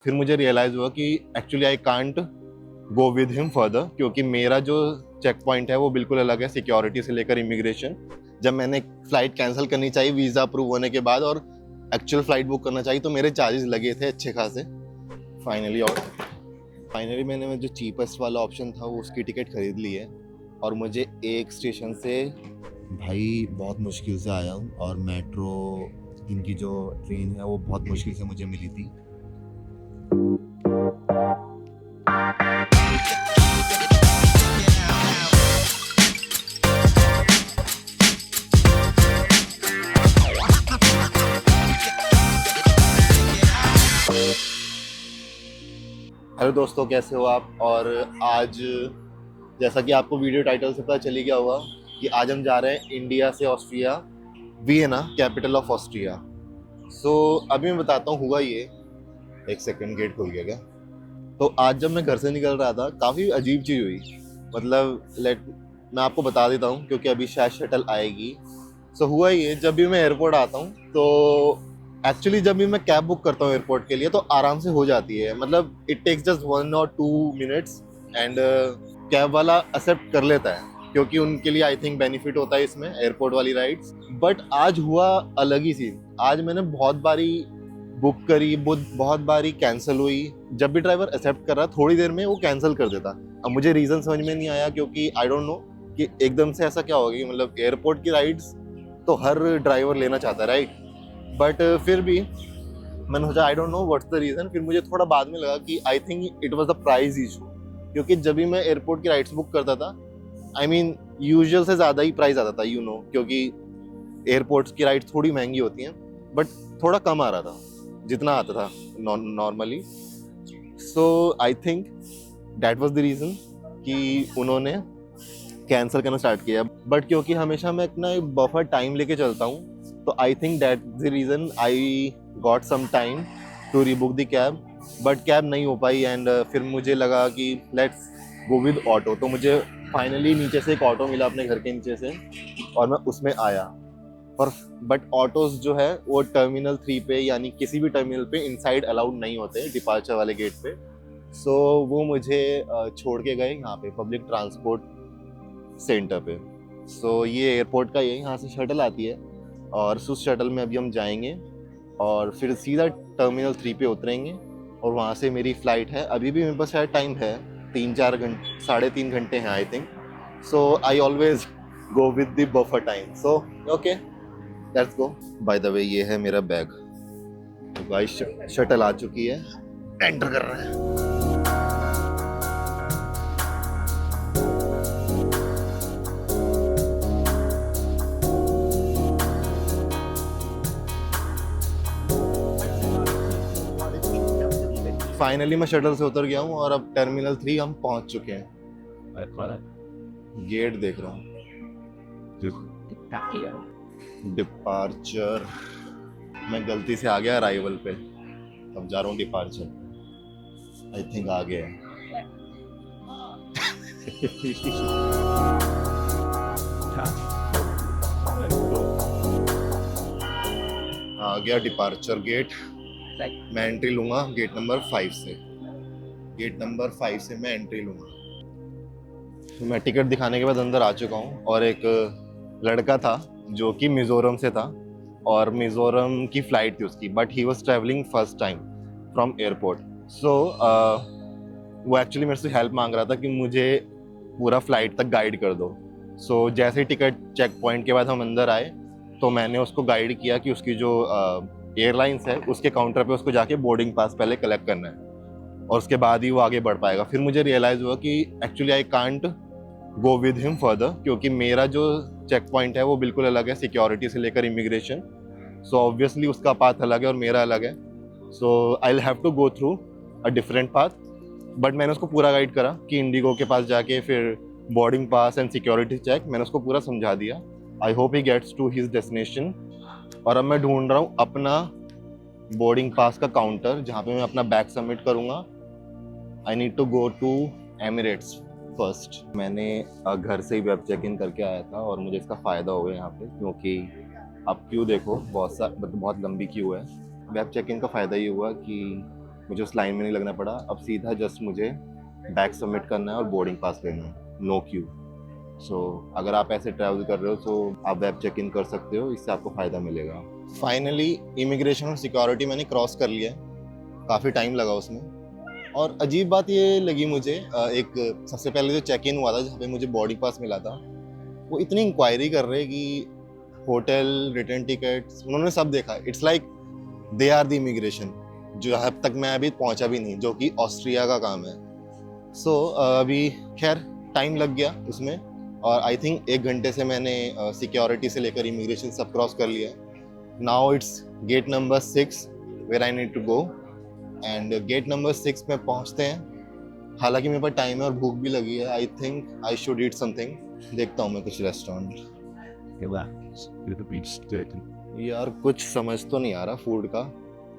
फिर मुझे रियलाइज़ हुआ कि actually I can't go with him further, क्योंकि मेरा जो चेक पॉइंट है वो बिल्कुल अलग है, सिक्योरिटी से लेकर इमिग्रेशन। जब मैंने फ़्लाइट कैंसिल करनी चाहिए वीज़ा अप्रूव होने के बाद और एक्चुअल फ़्लाइट बुक करना चाहिए, तो मेरे चार्जेस लगे थे अच्छे खासे। फाइनली मैंने जो चीपेस्ट वाला ऑप्शन था वो उसकी टिकट खरीद ली है और मुझे एक स्टेशन से भाई बहुत मुश्किल से आया हूँ, और मेट्रो इनकी जो ट्रेन है वो बहुत मुश्किल से मुझे मिली थी। हेलो दोस्तों, कैसे हो आप? और आज जैसा कि आपको वीडियो टाइटल से पता चली गया होगा कि आज हम जा रहे हैं इंडिया से Austria, Vienna, capital of Austria. So अभी मैं बताता हूँ हुआ ये। एक सेकंड, गेट खुल गया क्या? तो आज जब मैं घर से निकल रहा था काफ़ी अजीब चीज़ हुई। मतलब मैं आपको बता देता हूँ क्योंकि अभी शायद शटल आएगी। सो हुआ ये, जब भी मैं एयरपोर्ट आता हूँ तो एक्चुअली जब भी मैं कैब बुक करता हूँ एयरपोर्ट के लिए तो आराम से हो जाती है। मतलब it takes just 1 or 2 minutes and cab वाला एक्सेप्ट कर लेता है क्योंकि उनके लिए आई थिंक बेनिफिट होता है इसमें एयरपोर्ट वाली राइड्स। बट आज हुआ अलग ही सीन। आज मैंने बहुत बारी बुक करी, बहुत बारी कैंसिल हुई। जब भी ड्राइवर एक्सेप्ट कर रहा थोड़ी देर में वो कैंसिल कर देता। अब मुझे रीज़न समझ में नहीं आया क्योंकि आई डोंट नो कि एकदम से ऐसा क्या हो गया। मतलब एयरपोर्ट की राइड्स तो हर ड्राइवर लेना चाहता है, राइट? बट फिर भी मैंने सोचा I don't know what's the reason. फिर मुझे थोड़ा बाद में लगा कि I think it was the price issue, क्योंकि जब भी मैं एयरपोर्ट की राइड्स बुक करता था आई मीन यूजुअल से ज़्यादा ही प्राइस आता था, क्योंकि एयरपोर्ट्स की राइड्स थोड़ी महंगी होती हैं, बट थोड़ा कम आ रहा था जितना आता था normally. So I think that was the reason कि उन्होंने कैंसिल करना स्टार्ट किया। बट क्योंकि हमेशा मैं इतना बफर टाइम लेके चलता हूँ तो I think that the reason I got some time to rebook the cab. But cab नहीं हो पाई एंड फिर मुझे लगा कि लेट्स गो विद ऑटो। तो मुझे फाइनली नीचे से एक ऑटो मिला अपने घर के नीचे से और मैं उसमें आया। और बट ऑटोज जो है वो टर्मिनल 3 पे यानी किसी भी टर्मिनल पे इनसाइड अलाउड नहीं होते डिपार्चर वाले गेट पे। सो वो मुझे छोड़ के गए यहाँ पे पब्लिक ट्रांसपोर्ट सेंटर पे। सो ये एयरपोर्ट का, ये यहाँ से शटल आती है और उस शटल में अभी हम जाएंगे और फिर सीधा टर्मिनल 3 पे उतरेंगे और वहाँ से मेरी फ़्लाइट है। अभी भी मेरे पास शायद टाइम है 3-4 घंटे, 3.5 घंटे हैं I think. So I always go with the buffer time. So okay, let's go. Bye the वे ये है मेरा बैग। तो गाइस शटल आ चुकी है, एंटर कर रहे हैं। फाइनली मैं शटल से उतर गया हूँ और अब टर्मिनल 3 हम पहुंच चुके हैं। गेट देख रहा हूँ, डिपार्चर। मैं गलती से आ गया अराइवल पे, अब जा रहा हूँ डिपार्चर। आई थिंक आ गया आ गया डिपार्चर गेट। मैं एंट्री लूंगा गेट नंबर 5 से। गेट नंबर 5 से मैं एंट्री लूंगा। मैं टिकट दिखाने के बाद अंदर आ चुका हूँ और एक लड़का था जो कि मिजोरम से था और मिजोरम की फ़्लाइट थी उसकी, but he was travelling first time from airport. So वो एक्चुअली मेरे से हेल्प मांग रहा था कि मुझे पूरा फ्लाइट तक गाइड कर दो। सो जैसे ही टिकट चेक पॉइंट के बाद हम अंदर आए तो मैंने उसको गाइड किया कि उसकी जो एयरलाइंस है उसके काउंटर पे उसको जाके बोर्डिंग पास पहले कलेक्ट करना है और उसके बाद ही वो आगे बढ़ पाएगा। फिर मुझे रियलाइज़ हुआ कि actually I can't go with him further, क्योंकि मेरा जो चेक पॉइंट है वो बिल्कुल अलग है, सिक्योरिटी से लेकर इमिग्रेशन। सो ऑब्वियसली उसका पाथ अलग है और मेरा अलग है। So I will have to go through a different path. But मैंने उसको पूरा गाइड करा कि इंडिगो के पास जाके फिर boarding pass and security check, मैंने उसको पूरा समझा दिया। I hope he gets to his destination. और अब मैं ढूंढ रहा हूँ अपना बोर्डिंग पास का काउंटर जहाँ पे मैं अपना बैग सबमिट करूँगा। I need to go to Emirates first. मैंने घर से ही वेब चेक इन करके आया था और मुझे इसका फ़ायदा हो गया यहाँ पे, क्योंकि आप क्यू देखो, बहुत लंबी क्यू है। वेब चेक इन का फ़ायदा ये हुआ कि मुझे उस लाइन में नहीं लगना पड़ा। अब सीधा जस्ट मुझे बैग सबमिट करना है और बोर्डिंग पास लेना है, नो क्यू। सो अगर आप ऐसे ट्रैवल कर रहे हो तो आप वेब चेक इन कर सकते हो, इससे आपको फ़ायदा मिलेगा। फाइनली इमिग्रेशन और सिक्योरिटी मैंने क्रॉस कर लिया है, काफ़ी टाइम लगा उसमें। और अजीब बात ये लगी मुझे, एक सबसे पहले जो चेक इन हुआ था जहाँ पे मुझे बॉर्डिंग पास मिला था, वो इतनी इंक्वायरी कर रहे कि होटल, रिटर्न टिकट्स, उन्होंने सब देखा। It's like they are the immigration, जो अब तक मैं अभी पहुंचा भी नहीं, जो कि ऑस्ट्रिया का काम है। सो अभी खैर टाइम लग गया उसमें, और आई थिंक 1 घंटे से मैंने सिक्योरिटी से लेकर इमिग्रेशन सब क्रॉस कर लिया है। Now it's gate number 6 where I need to go, and gate number 6 में पहुंचते हैं। हालांकि मेरे पास टाइम है और भूख भी लगी है, I think I should eat something. देखता हूँ मैं कुछ रेस्टोरेंट। यार कुछ समझ तो नहीं आ रहा फूड का,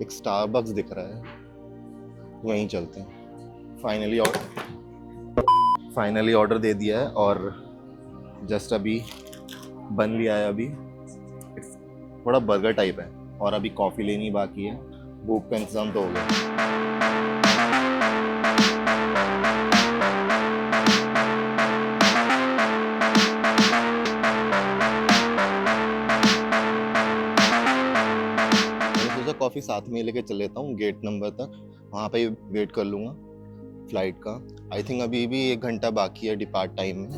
एक स्टारबक्स दिख रहा है, वहीं चलते हैं। फाइनली ऑर्डर दे दिया है और जस्ट अभी बन लिया है। अभी थोड़ा बर्गर टाइप है और अभी कॉफ़ी लेनी बाकी है। भूख का इंतज़ाम तो हो गया। कॉफ़ी साथ में लेके चल लेता हूँ गेट नंबर तक, वहाँ पे वेट कर लूँगा फ्लाइट का। आई थिंक अभी भी 1 घंटा बाकी है डिपार्ट टाइम में।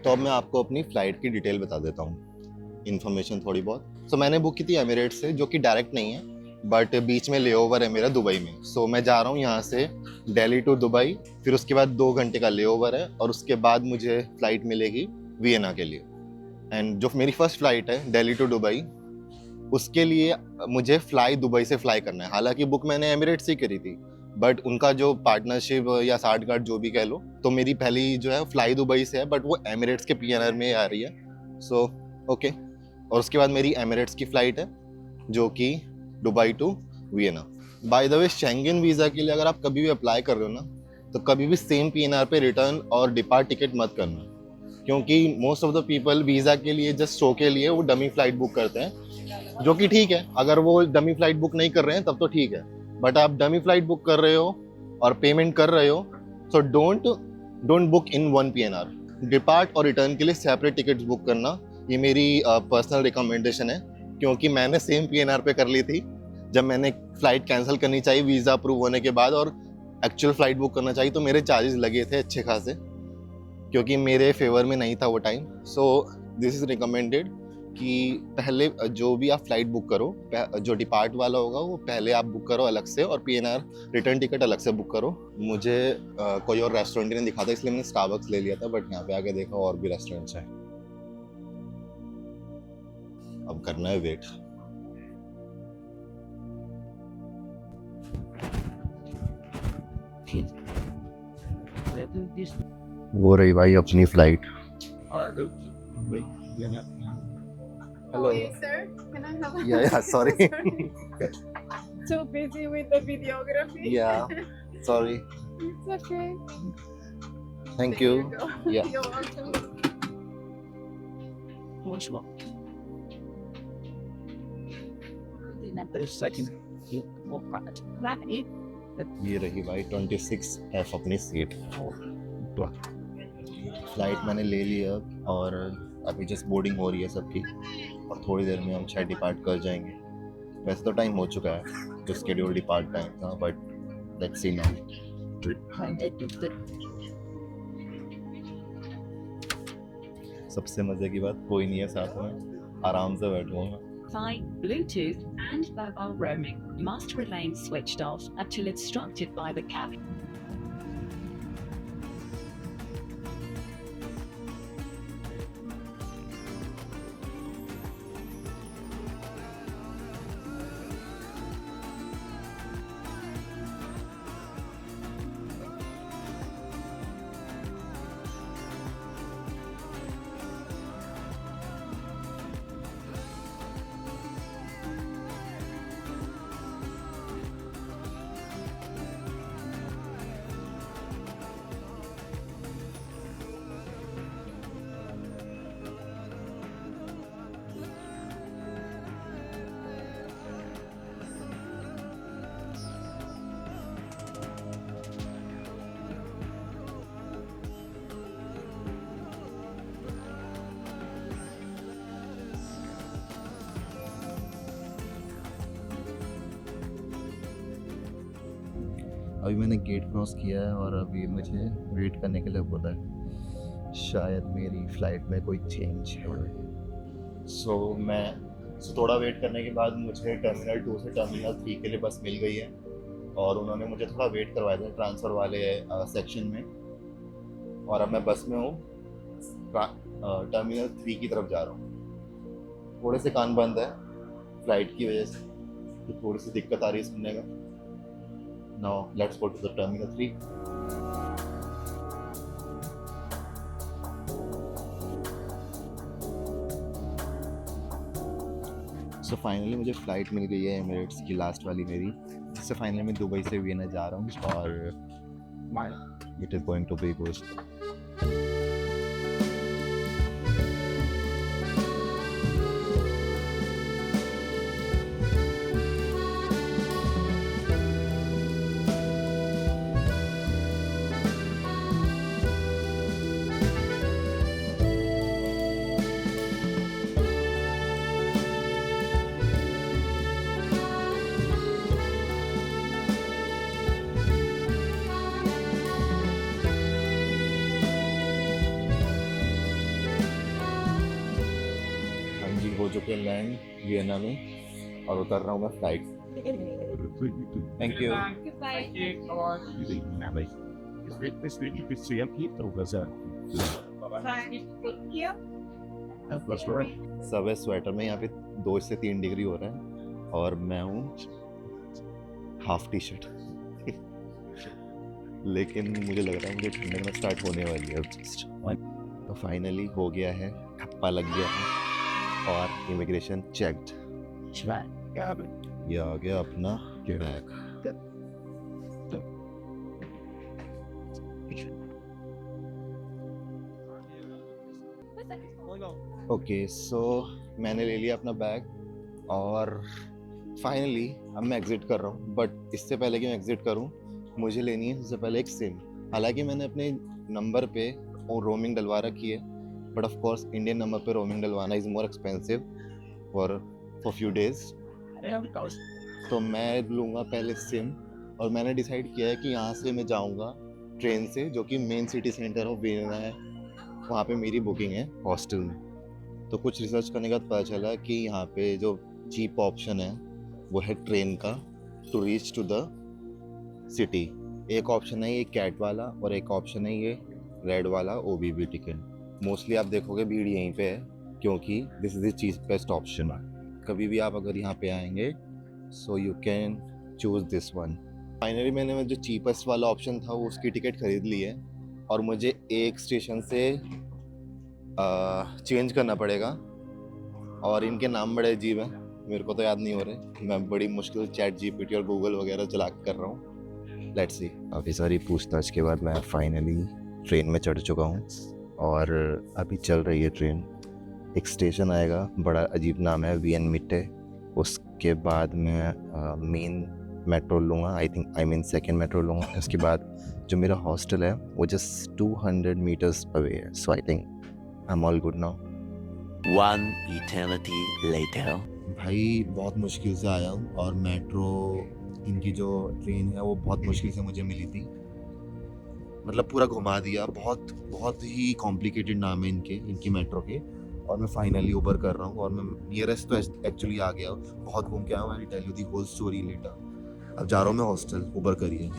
तो अब मैं आपको अपनी फ़्लाइट की डिटेल बता देता हूँ, इन्फॉर्मेशन थोड़ी बहुत। सो मैंने बुक की थी एमिरेट्स से, जो कि डायरेक्ट नहीं है, बट बीच में लेओवर है मेरा दुबई में। सो मैं जा रहा हूँ यहाँ से दिल्ली टू दुबई, फिर उसके बाद 2 घंटे का लेओवर है, और उसके बाद मुझे फ़्लाइट मिलेगी वियना के लिए। एंड जो मेरी फर्स्ट फ्लाइट है दिल्ली टू दुबई, उसके लिए मुझे दुबई से फ्लाई करना है। हालांकि बुक मैंने एमिरेट्स से करी थी, बट उनका जो पार्टनरशिप या साठ गार्ड जो भी कह लो, तो मेरी पहली जो है फ्लाई दुबई से है, बट वो एमिरेट्स के PNR में आ रही है। So okay. और उसके बाद मेरी एमिरेट्स की फ़्लाइट है जो कि Dubai to Vienna. By the way, Schengen visa के लिए अगर आप कभी भी अप्लाई कर रहे हो ना, तो कभी भी सेम PNR पे रिटर्न और डिपार्ट टिकट मत करना, क्योंकि most of the people visa के लिए जस्ट शो के लिए वो डमी फ्लाइट बुक करते हैं, जो कि ठीक है। अगर वो डमी फ्लाइट बुक नहीं कर रहे हैं तब तो ठीक है, बट आप डमी फ्लाइट बुक कर रहे हो और पेमेंट कर रहे हो, so don't book in one PNR। Depart और रिटर्न के लिए सेपरेट टिकट्स बुक करना, ये मेरी पर्सनल रिकमेंडेशन है, क्योंकि मैंने सेम PNR पे कर ली थी जब मैंने फ्लाइट कैंसिल करनी चाहिए वीज़ा अप्रूव होने के बाद, और एक्चुअल फ्लाइट बुक करना चाहिए, तो मेरे चार्जेस लगे थे अच्छे खासे, क्योंकि मेरे फेवर में नहीं था वो time. So this is recommended कि पहले जो भी आप फ्लाइट बुक करो, जो डिपार्ट वाला होगा वो पहले आप बुक करो अलग से, और PNR रिटर्न टिकट अलग से बुक करो। मुझे कोई और रेस्टोरेंट नहीं दिखा था, इसलिए मैंने स्टारबक्स ले लिया था, बट यहाँ पे आके देखा और भी रेस्टोरेंट्स हैं। अब करना है वेट। वो रही भाई अपनी flight. Hello. Hey, sir. Can I have a Yeah, sorry. Too busy with the videography. Yeah, sorry. It's okay. Thank There you. go. Yeah. You're welcome. Which one? The second. Right. ये रही भाई 26F अपनी seat. Flight मैंने ले लिया और अभी just boarding हो रही है सबकी, और थोड़ी देर में हम शायद डिपार्ट कर जाएंगे। वैसे तो टाइम हो चुका है, जो स्केड्यूल डिपार्ट टाइम था, बट लेट्स सी नाउ। सबसे मजे की बात कोई नहीं है साथ में, आराम से बैठूंगा। Bluetooth and mobile roaming must remain switched off until instructed by the cabin. अभी मैंने गेट क्रॉस किया है और अभी मुझे वेट करने के लिए बोला है। शायद मेरी फ़्लाइट में कोई चेंज है। सो थोड़ा वेट करने के बाद मुझे टर्मिनल 2 से टर्मिनल 3 के लिए बस मिल गई है और उन्होंने मुझे थोड़ा वेट करवाया था ट्रांसफ़र वाले सेक्शन में। और अब मैं बस में हूँ, टर्मिनल 3 की तरफ जा रहा हूँ। थोड़े से कान बंद है फ्लाइट की वजह से, तो थोड़ी सी दिक्कत आ रही है सुनने का। Now let's go to the terminal 3। So finally मुझे फ़्लाइट मिल गई है एमिरेट्स की, लास्ट वाली मेरी, जिससे फाइनली मैं दुबई से वियना जा रहा हूँ और it is going to be good. हो चुके हैं लैंड वियना में और उतर रहा हूँ मैं फ्लाइट। Thank you. सब है स्वेटर में, यहाँ पे 2 से 3 डिग्री हो रहा है और मैं हूँ हाफ टी शर्ट लेकिन मुझे लग रहा है मुझे ठंडक में स्टार्ट होने वाली है जस्ट। तो फाइनली हो गया है, ठप्पा लग गया है और इमिग्रेशन चेक्ड। ये आ गया अपना बैग। ओके सो मैंने ले लिया अपना बैग और फाइनली अब मैं एग्ज़िट कर रहा हूँ। बट इससे पहले कि मैं एग्ज़िट करूँ मुझे लेनी है सबसे पहले एक सिम। हालांकि मैंने अपने नंबर पे रोमिंग डलवा रखी है, but of course Indian number पे रोमिंग डलवाना is more expensive for few days. तो मैं लूँगा पहले सिम और मैंने डिसाइड किया है कि यहाँ से मैं जाऊँगा ट्रेन से, जो कि main city centre of Vienna है, वहाँ पे मेरी बुकिंग है हॉस्टल में। तो कुछ रिसर्च करने के बाद पता चला कि यहाँ पे जो चीप ऑप्शन है वो है ट्रेन का to reach to the city. एक ऑप्शन है ये कैट वाला और एक ऑप्शन है ये रेड वाला OBB टिकट। मोस्टली आप देखोगे भीड़ यहीं पे है क्योंकि this is the cheapest option. कभी भी आप अगर यहाँ पे आएंगे so you can choose this one. Finally मैंने जो चीपेस्ट वाला ऑप्शन था वो उसकी टिकट खरीद ली है और मुझे एक स्टेशन से चेंज करना पड़ेगा और इनके नाम बड़े अजीब हैं, मेरे को तो याद नहीं हो रहे। मैं बड़ी मुश्किल चैट GPT और गूगल वगैरह चला कर रहा हूँ। Let's see. काफ़ी सारी पूछताछ के बाद मैं फाइनली ट्रेन में चढ़ चुका हूँ और अभी चल रही है ट्रेन। एक स्टेशन आएगा, बड़ा अजीब नाम है VN Mitte। उसके बाद मैं मेन मेट्रो लूँगा, आई मीन सेकेंड मेट्रो लूँगा। उसके बाद जो मेरा हॉस्टल है वो जस्ट 200 मीटर्स अवे है। So I think I am all good now. 1 eternity later. भाई बहुत मुश्किल से आया हूँ और मेट्रो इनकी जो ट्रेन है वो बहुत मुश्किल से मुझे मिली थी, मतलब पूरा घुमा दिया। बहुत ही कॉम्प्लिकेटेड नाम है इनकी मेट्रो के। और मैं फाइनली उबर कर रहा हूँ और मैं नियरेस्ट तो एक्चुअली आ गया हूँ। बहुत घूम के आया हूँ। I tell you the whole story later. अब जा रहा हूँ मैं हॉस्टल, उबर करिए।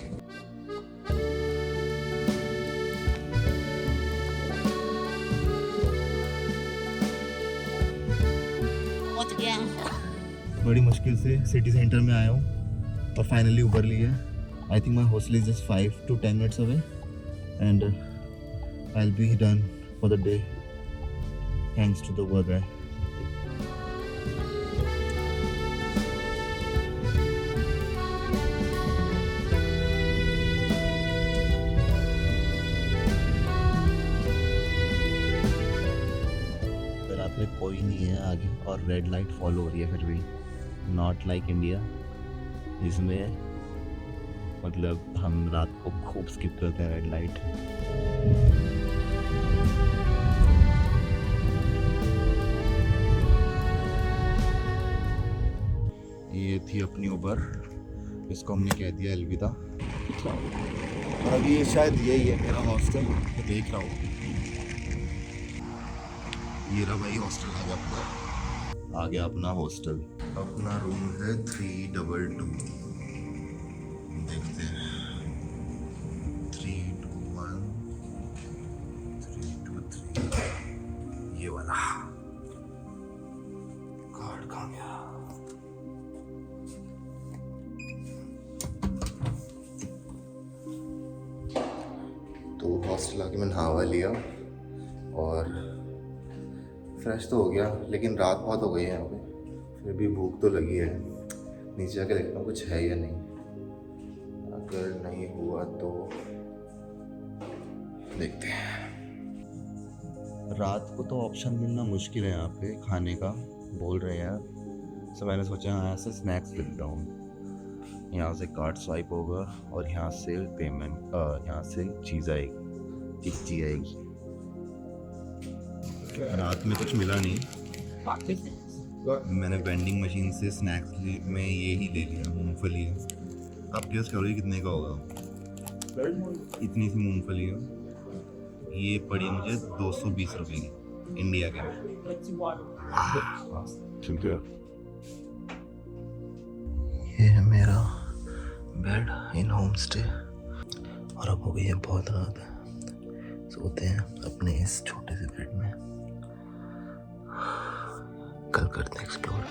बड़ी मुश्किल से सिटी सेंटर में आया हूँ और फाइनली उबर ली है। I think my hostel is just 5 to 10 minutes away and I will be done for the day thanks to the Uber guy. रात में कोई नहीं है आगे और रेड लाइट फॉलो हो रही है, फिर भी नॉट लाइक इंडिया इसमें मतलब हम रात को खूब स्किप करते हैं रेड लाइट। ये थी अपनी उबर, इसको हमने कह दिया अलविदा। और अभी शायद यही है मेरा हॉस्टल, देख रहा हूँ। ये रहा भाई हॉस्टल, आ गया अपना हॉस्टल। अपना रूम है 322। देखते हैं 321 323, ये वाला। कार्ड कहाँ गया? तो हॉस्टल आके मैंने नहावा लिया और फ्रेश तो हो गया, लेकिन रात बहुत हो गई है यहाँ पे, फिर भी भूख तो लगी है। नीचे जाके देखता हूँ कुछ है या नहीं, अगर नहीं हुआ तो देखते हैं। रात को तो ऑप्शन मिलना मुश्किल है यहाँ पे खाने का, बोल रहे हैं। तो मैंने सोचा यहाँ से स्नैक्स लेता हूँ। यहाँ से कार्ड स्वाइप होगा और यहाँ से पेमेंट, यहाँ से चीज़ आएगी, टिक्की आएगी। रात में कुछ मिला नहीं, मैंने वेंडिंग मशीन से स्नैक्स में ये ही ले लिया, मूंगफली है। आप गेस करो ये कितने का होगा? इतनी सी मूंगफली है, ये पड़ी मुझे 220 रुपये की इंडिया के। ये है मेरा बेड इन होम स्टे, और अब हो गई है बहुत रात, सोते हैं अपने इस छोटे से बेड में। कल करते हैं एक्सप्लोर।